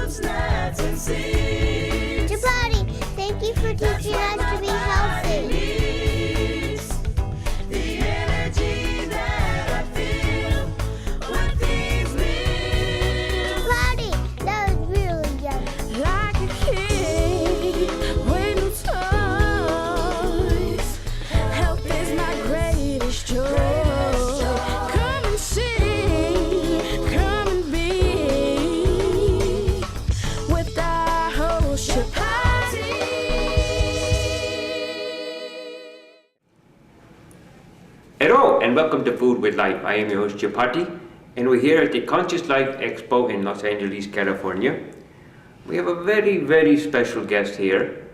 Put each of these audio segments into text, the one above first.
fruits, nuts, and seeds. Chapati, thank you for teaching us to be healthy. The energy that I feel with these meals. Chapati, that was really yummy. Like a kid with no toys. Health is my greatest joy. Come and see, come and be with our host Chapati. Hello and welcome to Food with Life. I am your host Chapati, and we're here at the Conscious Life Expo in Los Angeles, California. We have a very, very special guest here,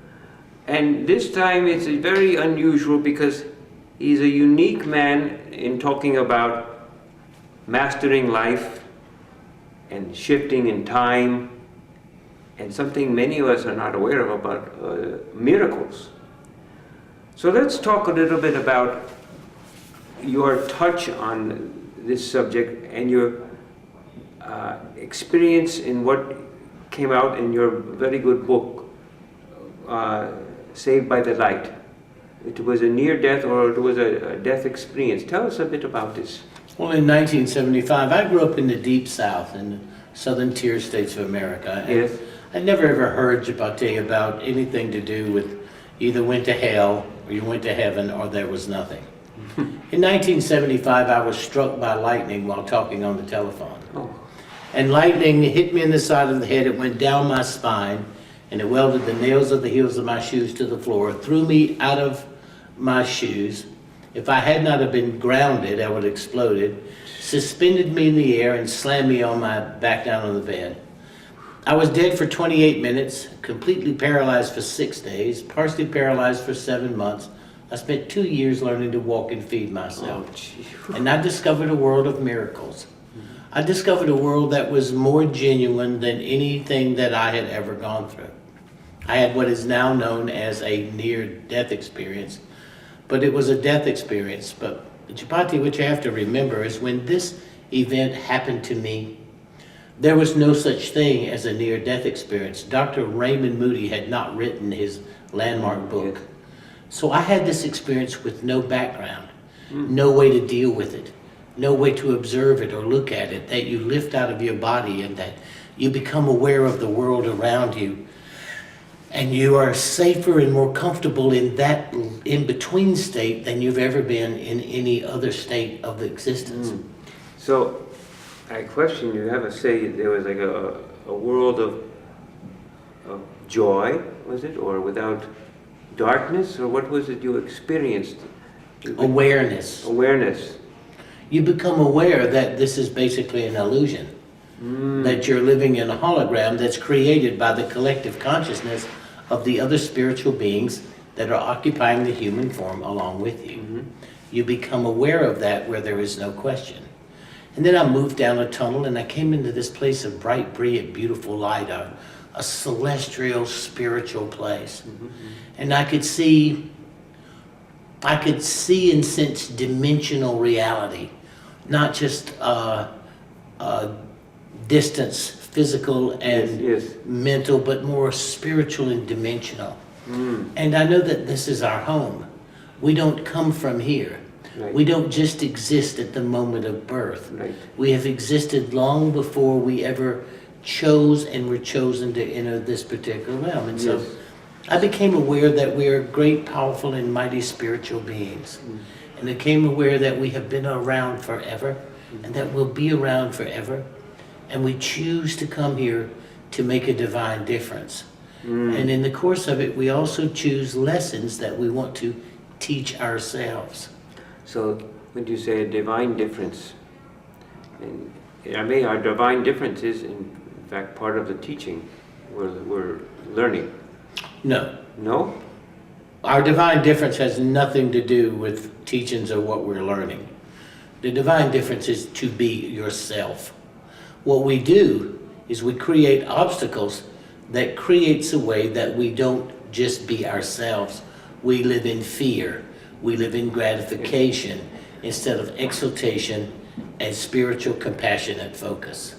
and this time it's very unusual because he's a unique man in talking about mastering life and shifting in time, and something many of us are not aware of about miracles. So let's talk a little bit about your touch on this subject and your experience in what came out in your very good book, Saved by the Light. It was a near death, or it was a death experience. Tell us a bit about this. Well, in 1975, I grew up in the Deep South, in the southern tier states of America. And Yes. I never ever heard Chapati about anything to do with either went to hell, or you went to heaven, or there was nothing. In 1975, I was struck by lightning while talking on the telephone. Oh. And lightning hit me in the side of the head. It went down my spine, and it welded the nails of the heels of my shoes to the floor, threw me out of my shoes. If I had not have been grounded, I would have exploded, suspended me in the air, and slammed me on my back down on the bed. I was dead for 28 minutes, completely paralyzed for 6 days, partially paralyzed for 7 months. I spent 2 years learning to walk and feed myself. Oh, gee. And I discovered a world of miracles. I discovered a world that was more genuine than anything that I had ever gone through. I had what is now known as a near-death experience, but it was a death experience. But Chapati, what you have to remember is when this event happened to me, there was no such thing as a near-death experience. Dr. Raymond Moody had not written his landmark book. So I had this experience with no background, no way to deal with it, no way to observe it or look at it, that you lift out of your body and that you become aware of the world around you. And you are safer and more comfortable in that in-between state than you've ever been in any other state of existence. So, I question you, have to say there was like a world of joy, was it? Or without darkness? Or what was it you experienced? Awareness. Awareness. You become aware that this is basically an illusion, that you're living in a hologram that's created by the collective consciousness of the other spiritual beings that are occupying the human form along with you. You become aware of that where there is no question. And then I moved down a tunnel and I came into this place of bright, brilliant, beautiful light, a celestial, spiritual place. And I could see and sense dimensional reality, not just distance, physical and mental, but more spiritual and dimensional. And I know that this is our home. We don't come from here. Right. We don't just exist at the moment of birth. Right. We have existed long before we ever chose and were chosen to enter this particular realm. And so I became aware that we are great, powerful, and mighty spiritual beings. And I became aware that we have been around forever and that we'll be around forever. And we choose to come here to make a divine difference. And in the course of it, we also choose lessons that we want to teach ourselves. So, when you say a divine difference, and I mean, our divine difference is in fact part of the teaching we're learning. No. No? Our divine difference has nothing to do with teachings or what we're learning. The divine difference is to be yourself. What we do is we create obstacles that creates a way that we don't just be ourselves. We live in fear. We live in gratification instead of exaltation and spiritual compassionate focus.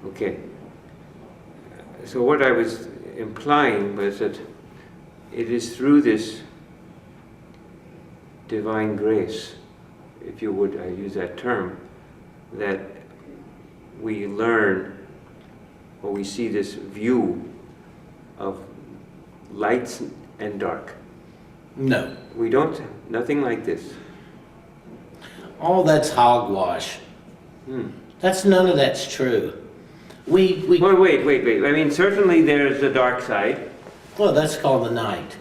Okay. So what I was implying was that it is through this divine grace, if you would, I use that term, that we learn, or we see this view of lights and dark. No. We don't, nothing like this. All that's hogwash. None of that's true. We Wait. I mean, certainly there's the dark side. well, that's called the night.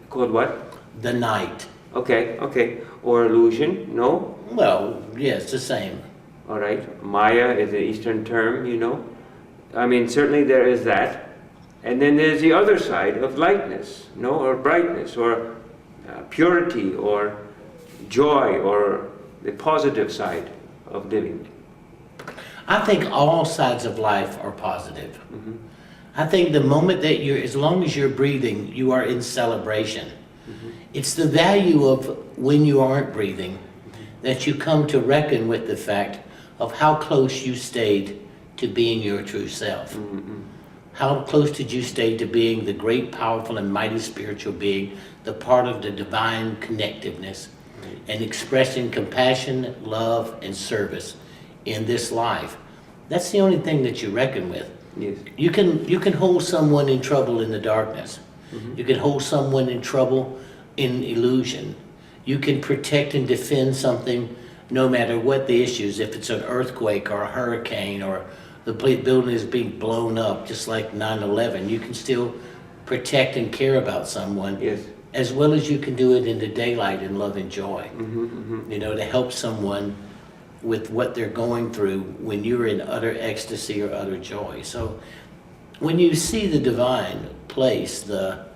Called what? The night. Okay. Or illusion, no? Well, yes, the same. All right. Maya is an Eastern term, you know. I mean, certainly there is that. And then there's the other side of lightness, no? Or brightness, or purity, or joy, or the positive side of living. I think all sides of life are positive. I think the moment that as long as you're breathing, you are in celebration. It's the value of when you aren't breathing that you come to reckon with the fact of how close you stayed to being your true self. How close did you stay to being the great, powerful, and mighty spiritual being, the part of the divine connectiveness, and expressing compassion, love, and service in this life. That's the only thing that you reckon with. Yes. You can hold someone in trouble in the darkness. You can hold someone in trouble in illusion. You can protect and defend something no matter what the issues, if it's an earthquake or a hurricane or the building is being blown up, just like 9/11. You can still protect and care about someone. Yes. As well as you can do it in the daylight in love and joy. You know, to help someone with what they're going through when you're in utter ecstasy or utter joy. So when you see the divine place, the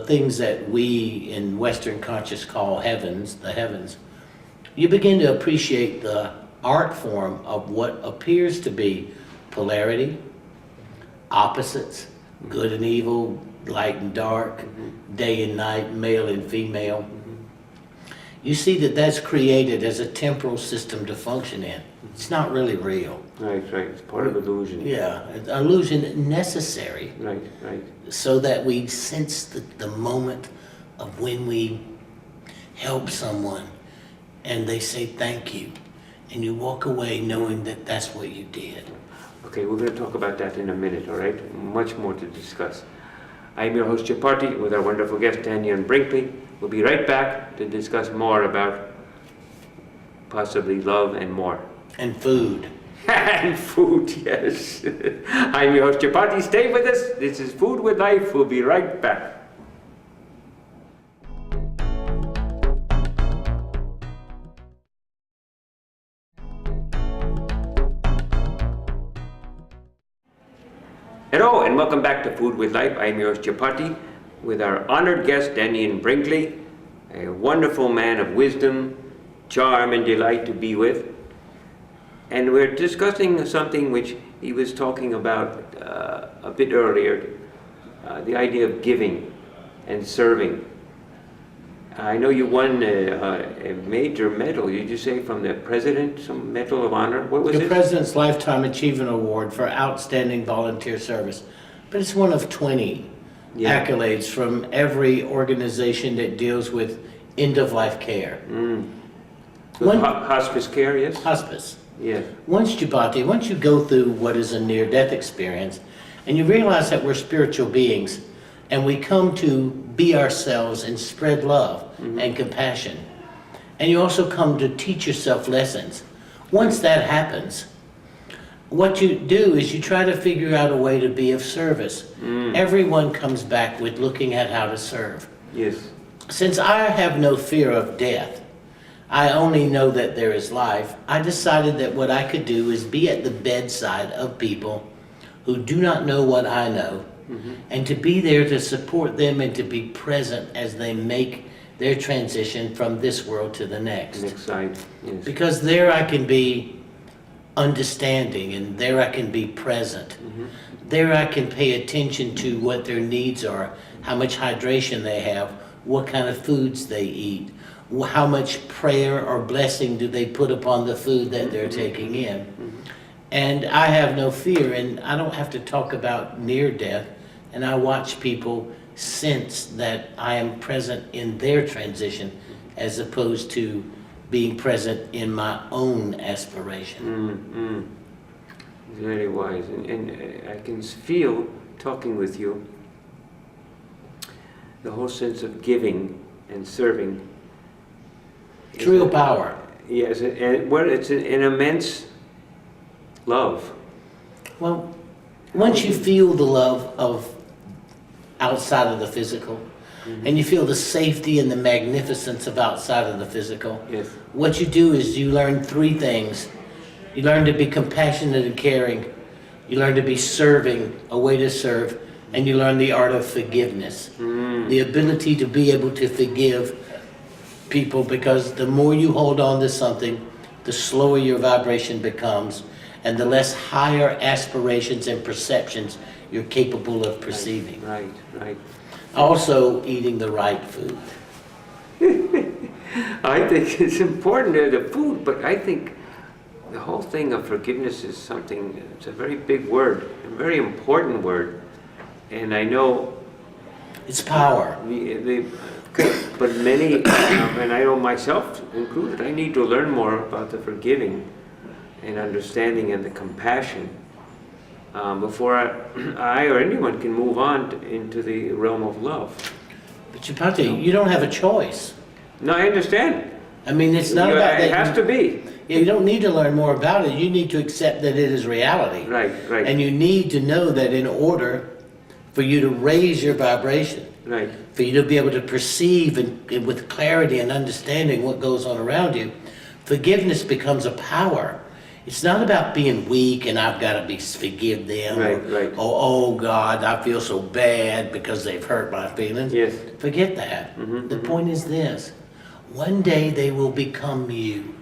things that we in Western conscious call heavens, the heavens, you begin to appreciate the art form of what appears to be polarity, opposites, good and evil, light and dark, day and night, male and female. You see that that's created as a temporal system to function in. It's not really real. Right. It's part of illusion. Yeah, illusion necessary. Right. So that we sense the moment of when we help someone and they say thank you. And you walk away knowing that that's what you did. Okay, we're going to talk about that in a minute, all right? Much more to discuss. I'm your host, Chapati, with our wonderful guest, Danion Brinkley. We'll be right back to discuss more about possibly love and more. And food. And food, yes. I'm your host, Chapati. Stay with us. This is Food with Life. We'll be right back. Hello and welcome back to Food with Life. I'm your host, Chapati, with our honored guest, Danion Brinkley, a wonderful man of wisdom, charm, and delight to be with. And we're discussing something which he was talking about a bit earlier, the idea of giving and serving. I know you won a major medal, did you say, from the President, some Medal of Honor? What was The it? President's Lifetime Achievement Award for Outstanding Volunteer Service. But it's one of 20 accolades from every organization that deals with end-of-life care. Hospice care, yes? Hospice. Yes. Once you go through what is a near-death experience, and you realize that we're spiritual beings, and we come to be ourselves and spread love and compassion. And you also come to teach yourself lessons. Once that happens, what you do is you try to figure out a way to be of service. Everyone comes back with looking at how to serve. Yes. Since I have no fear of death, I only know that there is life, I decided that what I could do is be at the bedside of people who do not know what I know, and to be there to support them and to be present as they make their transition from this world to the next. Next side, yes. Because there I can be understanding, and there I can be present. There I can pay attention to what their needs are, how much hydration they have, what kind of foods they eat, how much prayer or blessing do they put upon the food that they're taking in. And I have no fear, and I don't have to talk about near death, and I watch people sense that I am present in their transition as opposed to being present in my own aspiration. Very wise. And I can feel, talking with you, the whole sense of giving and serving. It's real power. Yes, and well, it's an immense love. Well, once you feel the love of outside of the physical, and you feel the safety and the magnificence of outside of the physical, Yes. what you do is you learn three things. You learn to be compassionate and caring. You learn to be serving, a way to serve, and you learn the art of forgiveness. The ability to be able to forgive people, because the more you hold on to something, the slower your vibration becomes, and the less higher aspirations and perceptions you're capable of perceiving. Right. Also, eating the right food. I think it's important, the food, but I think the whole thing of forgiveness is something, it's a very big word, a very important word. And I know It's power. but many, and I know myself included, I need to learn more about the forgiving and understanding and the compassion before I or anyone can move on into the realm of love. But Chapati, you don't have a choice. No, I understand. I mean, it's not about that. It has to be. Yeah, you don't need to learn more about it. You need to accept that it is reality. Right. And you need to know that in order for you to raise your vibration, Right. for you to be able to perceive and with clarity and understanding what goes on around you, forgiveness becomes a power. It's not about being weak and I've got to forgive them. Right. Oh God, I feel so bad because they've hurt my feelings. Yes. Forget that. The point is this. One day they will become you.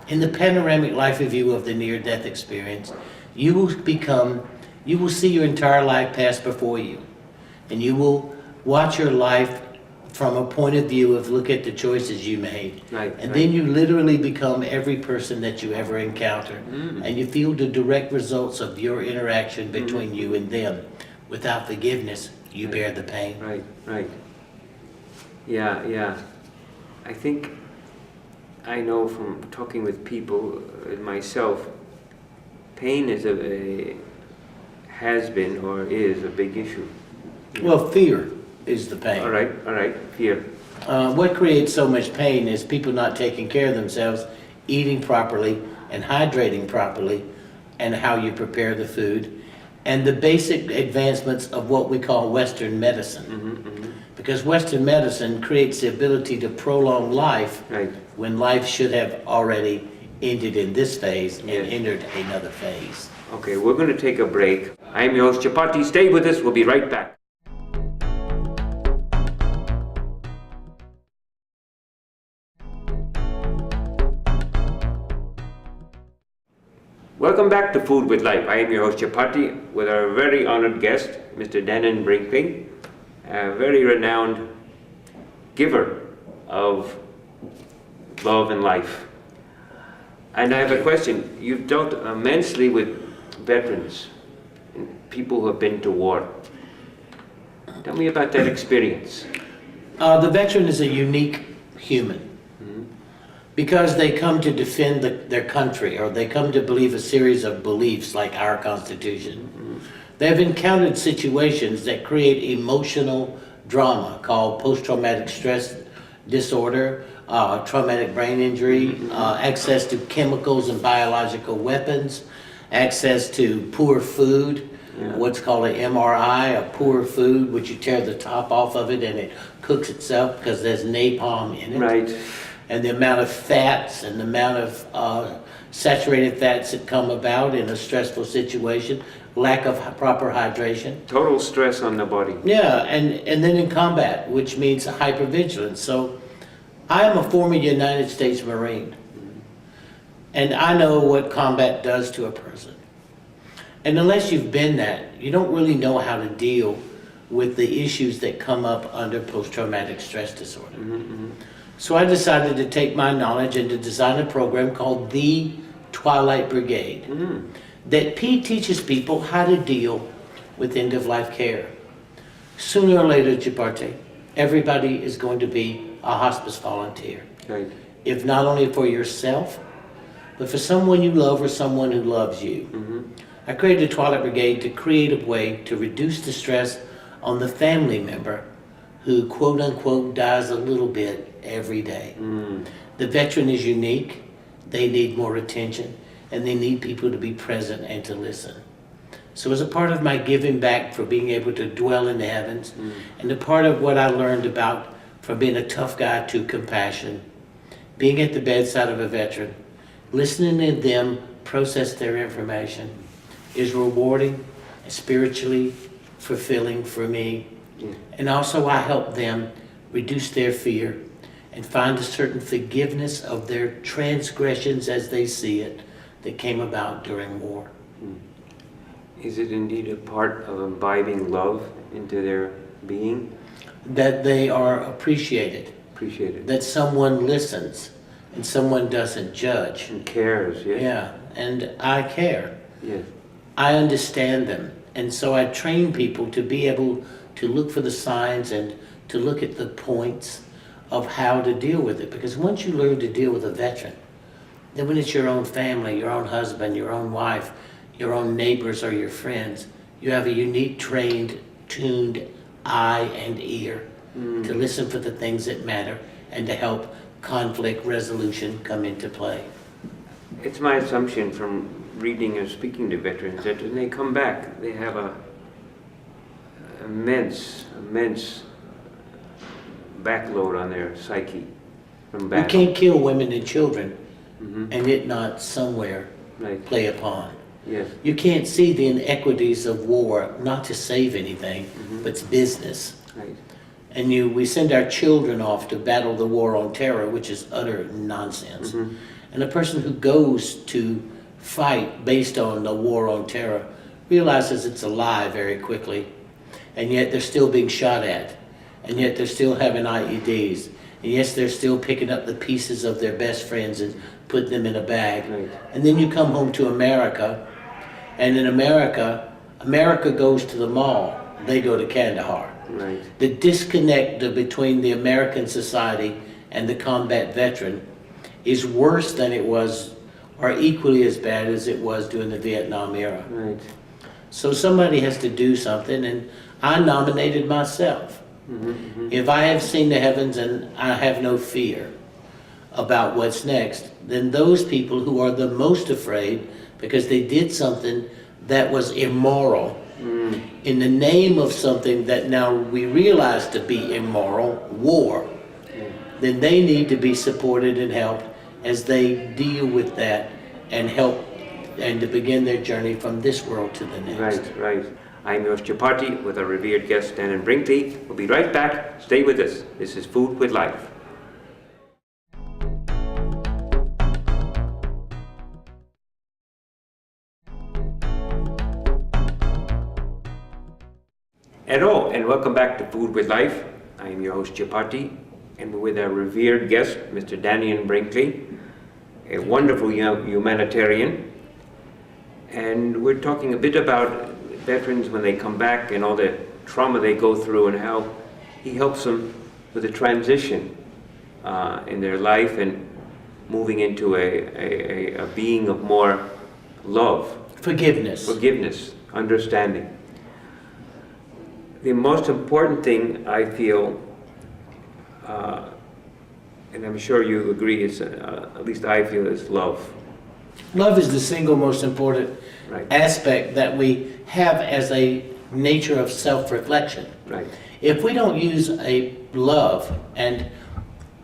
In the panoramic life review of the near-death experience, you will see your entire life pass before you. And you will watch your life from a point of view of look at the choices you made. And then you literally become every person that you ever encounter. And you feel the direct results of your interaction between you and them. Without forgiveness, you bear the pain. Right. Yeah. I think I know from talking with people and myself, pain is has been or is a big issue. Well, fear is the pain. All right, fear. What creates so much pain is people not taking care of themselves, eating properly and hydrating properly, and how you prepare the food, and the basic advancements of what we call Western medicine. Because Western medicine creates the ability to prolong life when life should have already ended in this phase and entered another phase. Okay, we're going to take a break. I am your host, Chapati. Stay with us. We'll be right back. Welcome back to Food with Life. I am your host, Chapati, with our very honored guest, Mr. Danion Brinkley, a very renowned giver of love and life. And I have a question. You've dealt immensely with veterans and people who have been to war. Tell me about that experience. The veteran is a unique human because they come to defend their country, or they come to believe a series of beliefs like our Constitution. They've encountered situations that create emotional drama called post-traumatic stress disorder, traumatic brain injury, access to chemicals and biological weapons, access to poor food, what's called an MRI, a poor food, which you tear the top off of it and it cooks itself because there's napalm in it. Right. And the amount of fats and the amount of saturated fats that come about in a stressful situation, lack of proper hydration. Total stress on the body. Yeah, and then in combat, which means hypervigilance. So I am a former United States Marine, and I know what combat does to a person. And unless you've been that, you don't really know how to deal with the issues that come up under post-traumatic stress disorder. So I decided to take my knowledge and to design a program called the Twilight Brigade. that teaches people how to deal with end-of-life care. Sooner or later, Jabarte, everybody is going to be a hospice volunteer. Right. If not only for yourself, but for someone you love or someone who loves you. Mm-hmm. I created a Twilight Brigade to create a way to reduce the stress on the family member who, quote unquote, dies a little bit every day. Mm. The veteran is unique, they need more attention, and they need people to be present and to listen. So as a part of my giving back for being able to dwell in the heavens, and a part of what I learned about from being a tough guy to compassion, being at the bedside of a veteran, listening to them process their information is rewarding, spiritually fulfilling for me. And also I help them reduce their fear and find a certain forgiveness of their transgressions as they see it that came about during war. Is it indeed a part of imbibing love into their being? That they are appreciated, Appreciated. that someone listens and someone doesn't judge. And cares, yes? Yeah, and I care. Yes. I understand them. And so I train people to be able to look for the signs and to look at the points of how to deal with it. Because once you learn to deal with a veteran, then when it's your own family, your own husband, your own wife, your own neighbors or your friends, you have a unique, trained, tuned eye and ear to listen for the things that matter and to help conflict resolution come into play. It's my assumption from reading and speaking to veterans that when they come back, they have a immense backload on their psyche from You back. can't kill women and children Mhm. and it not somewhere Right. play upon. Yes. You can't see the inequities of war, not to save anything, but it's business. Right. And we send our children off to battle the war on terror, which is utter nonsense. And a person who goes to fight based on the war on terror realizes it's a lie very quickly. And yet they're still being shot at. And yet they're still having IEDs. And yes, they're still picking up the pieces of their best friends and putting them in a bag. Right. And then you come home to America, and in America goes to the mall. They go to Kandahar. Right. The disconnect between the American society and the combat veteran is worse than it was, or equally as bad as it was during the Vietnam era. Right. So somebody has to do something, and I nominated myself. If I have seen the heavens and I have no fear about what's next, then those people who are the most afraid because they did something that was immoral in the name of something that now we realize to be immoral, war, then they need to be supported and helped as they deal with that and help and to begin their journey from this world to the next. Right, right. I'm your host, Chaparty, with our revered guest, Danion Brinkley. We'll be right back. Stay with us. This is Food with Life. Hello, and welcome back to Food with Life. I am your host, Chaparty, and we're with our revered guest, Mr. Danion Brinkley, a wonderful humanitarian. And we're talking a bit about veterans when they come back and all the trauma they go through and how he helps them with a transition in their life and moving into a being of more love, forgiveness, understanding. The most important thing I feel, and I'm sure you agree, is at least I feel, is love. Love is the single most important Right. aspect that we have as a nature of self-reflection. Right. If we don't use a love, and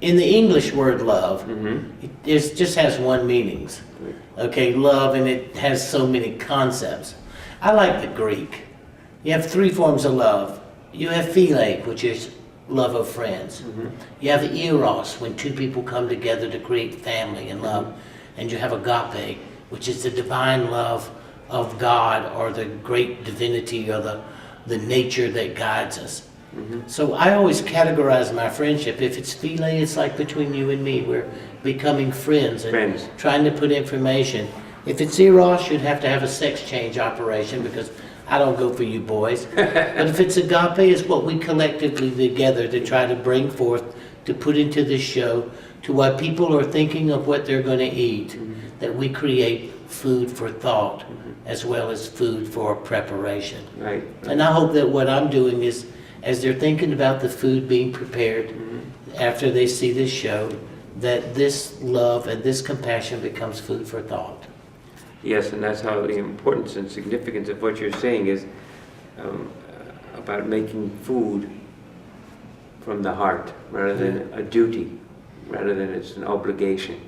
in the English word love, it just has one meaning. Okay, love, and it has so many concepts. I like the Greek. You have three forms of love. You have philia, which is love of friends. You have eros, when two people come together to create family and love. And you have agape, which is the divine love of God, or the great divinity, or the nature that guides us. So I always categorize my friendship. If it's philia, it's like between you and me. We're becoming friends and trying to put information. If it's eros, you'd have to have a sex change operation because I don't go for you boys. But if it's agape, it's what we collectively together to try to bring forth, to put into this show, to why people are thinking of what they're going to eat, that we create food for thought as well as food for preparation. Right. And I hope that what I'm doing is, as they're thinking about the food being prepared after they see this show, that this love and this compassion becomes food for thought. Yes, and that's how the importance and significance of what you're saying is about making food from the heart rather than a duty, rather than it's an obligation.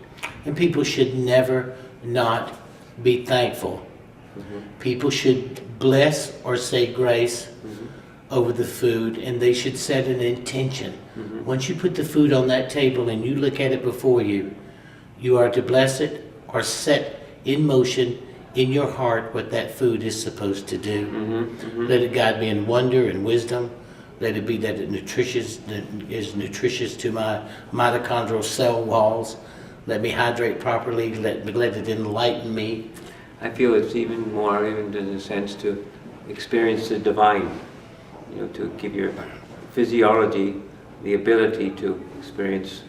And people should never not be thankful. People should bless or say grace over the food, and they should set an intention. Once you put the food on that table and you look at it before you, you are to bless it or set in motion in your heart what that food is supposed to do. Let it guide me in wonder and wisdom. Let it be that it is nutritious to my mitochondrial cell walls. Let me hydrate properly. Let it enlighten me. I feel it's even more, even in a sense, to experience the divine, you know, to give your physiology the ability to experience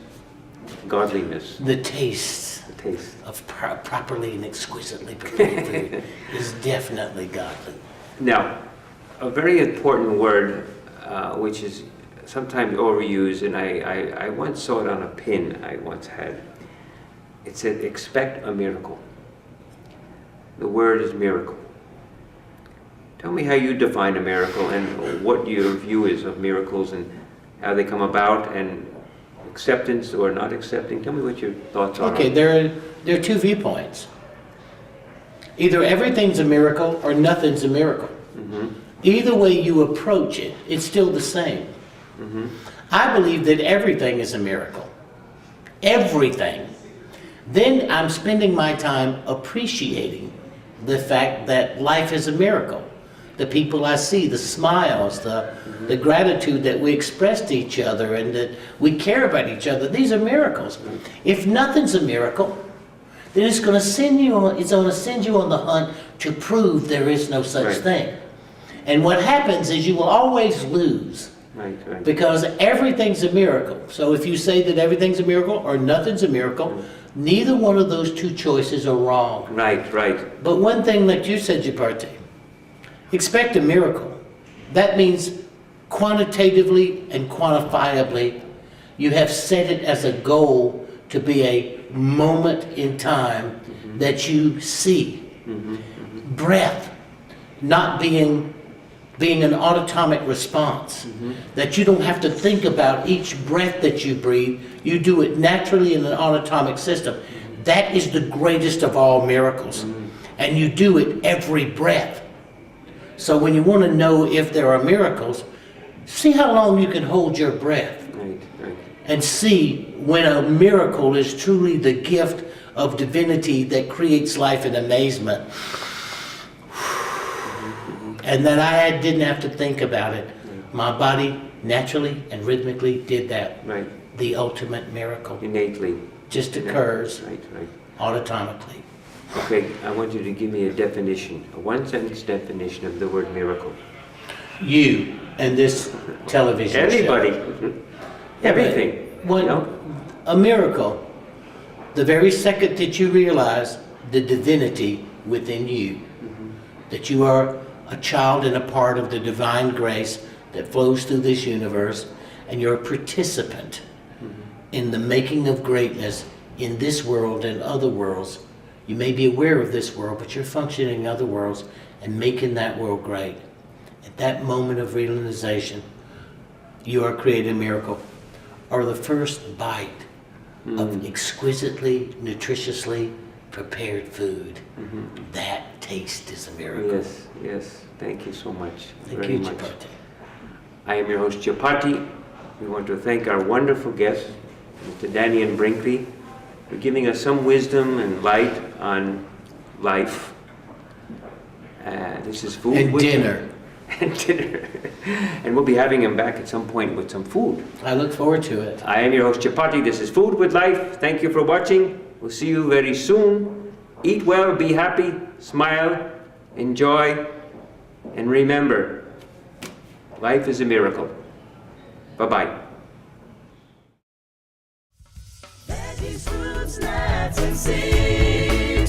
godliness. The taste of properly and exquisitely prepared food is definitely godly. Now, a very important word, which is sometimes overused, and I once saw it on a pin I once had. It said, expect a miracle. The word is miracle. Tell me how you define a miracle and what your view is of miracles and how they come about, and acceptance or not accepting. Tell me what your thoughts are. Okay, there are two viewpoints. Either everything's a miracle or nothing's a miracle. Either way you approach it, it's still the same. I believe that everything is a miracle. Everything. Then I'm spending my time appreciating the fact that life is a miracle. The people I see, the smiles, the gratitude that we express to each other, and that we care about each other. These are miracles. If nothing's a miracle, then it's going to send you on the hunt to prove there is no such thing. And what happens is you will always lose. Right. Because everything's a miracle. So if you say that everything's a miracle or nothing's a miracle, neither one of those two choices are wrong. Right. But one thing that you said, Japarte, expect a miracle. That means quantitatively and quantifiably, you have set it as a goal to be a moment in time that you see. Breath not being an autonomic response, that you don't have to think about each breath that you breathe. You do it naturally in an autonomic system. That is the greatest of all miracles. And you do it every breath. So when you want to know if there are miracles, see how long you can hold your breath. Right. And see when a miracle is truly the gift of divinity that creates life in amazement. And that I didn't have to think about it. My body naturally and rhythmically did that. Right. The ultimate miracle. Innately. Just occurs Right. autonomically. Okay, I want you to give me a definition, a one-sentence definition of the word miracle. You and this television Anybody. show. Everything. What, you know? a miracle, the very second that you realize the divinity within you, that you are a child and a part of the divine grace that flows through this universe, and you're a participant in the making of greatness in this world and other worlds. You may be aware of this world, but you're functioning in other worlds and making that world great. At that moment of realization, you are creating a miracle, or the first bite of exquisitely, nutritiously prepared food. That taste is a miracle. Yes. Thank you so much. Thank very you, much. Japarte. I am your host, Japarte. We want to thank our wonderful guest, Mr. Danion Brinkley, for giving us some wisdom and light on life. This is food And with dinner. And dinner. And we'll be having him back at some point with some food. I look forward to it. I am your host, Japarte. This is Food with Life. Thank you for watching. We'll see you very soon. Eat well, be happy, smile, enjoy, and remember, life is a miracle. Bye-bye. Veggies, fruits, nuts, and seeds.